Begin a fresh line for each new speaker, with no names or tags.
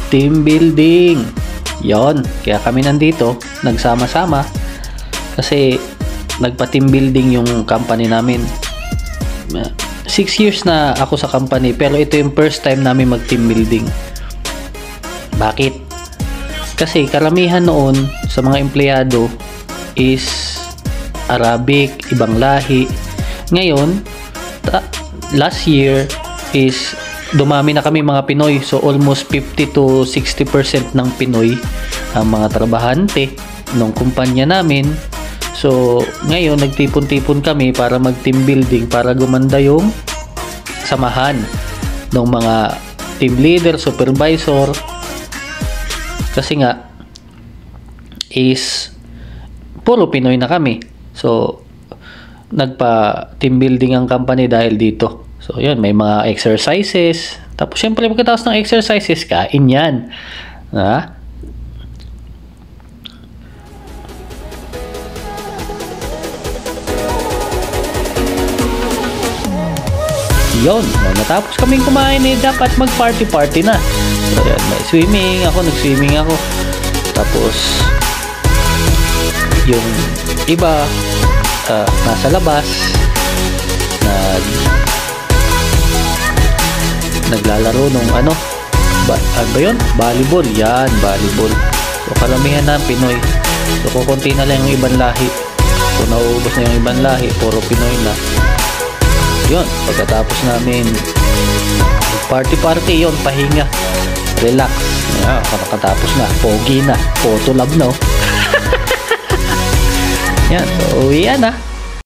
team building. Yon, kaya kami nandito, nagsama-sama kasi nagpa-team building yung company namin. 6 years na ako sa company, pero ito yung first time namin mag-team building. Bakit? Kasi karamihan noon sa mga empleyado is Arabic, ibang lahi. Ngayon, last year is dumami na kami mga Pinoy. So almost 50 to 60% ng Pinoy ang mga trabahante ng kumpanya namin. So ngayon nagtipon-tipon kami para mag-team building, para gumanda yung samahan ng mga team leader, supervisor. Kasi nga is puro Pinoy na kami. So nagpa-team building ang company dahil dito. So, yun, may mga exercises. Tapos, syempre, pagkatapos ng exercises, kain yan. Ha? Yun. Natapos kaming kumain, dapat mag-party-party na. So, yan, may swimming. Nag-swimming ako. Tapos, yung iba, nasa labas, naglalaro nung ano ba yun? Volleyball. Yan, volleyball. So karamihan na Pinoy. So kukunti na lang yung ibang lahi. So nauubos na yung ibang lahi, puro Pinoy na. Yun, pagkatapos namin party yun, pahinga, relax. Pagkatapos na, pogi na, photo lab na. Yan, so uwi na.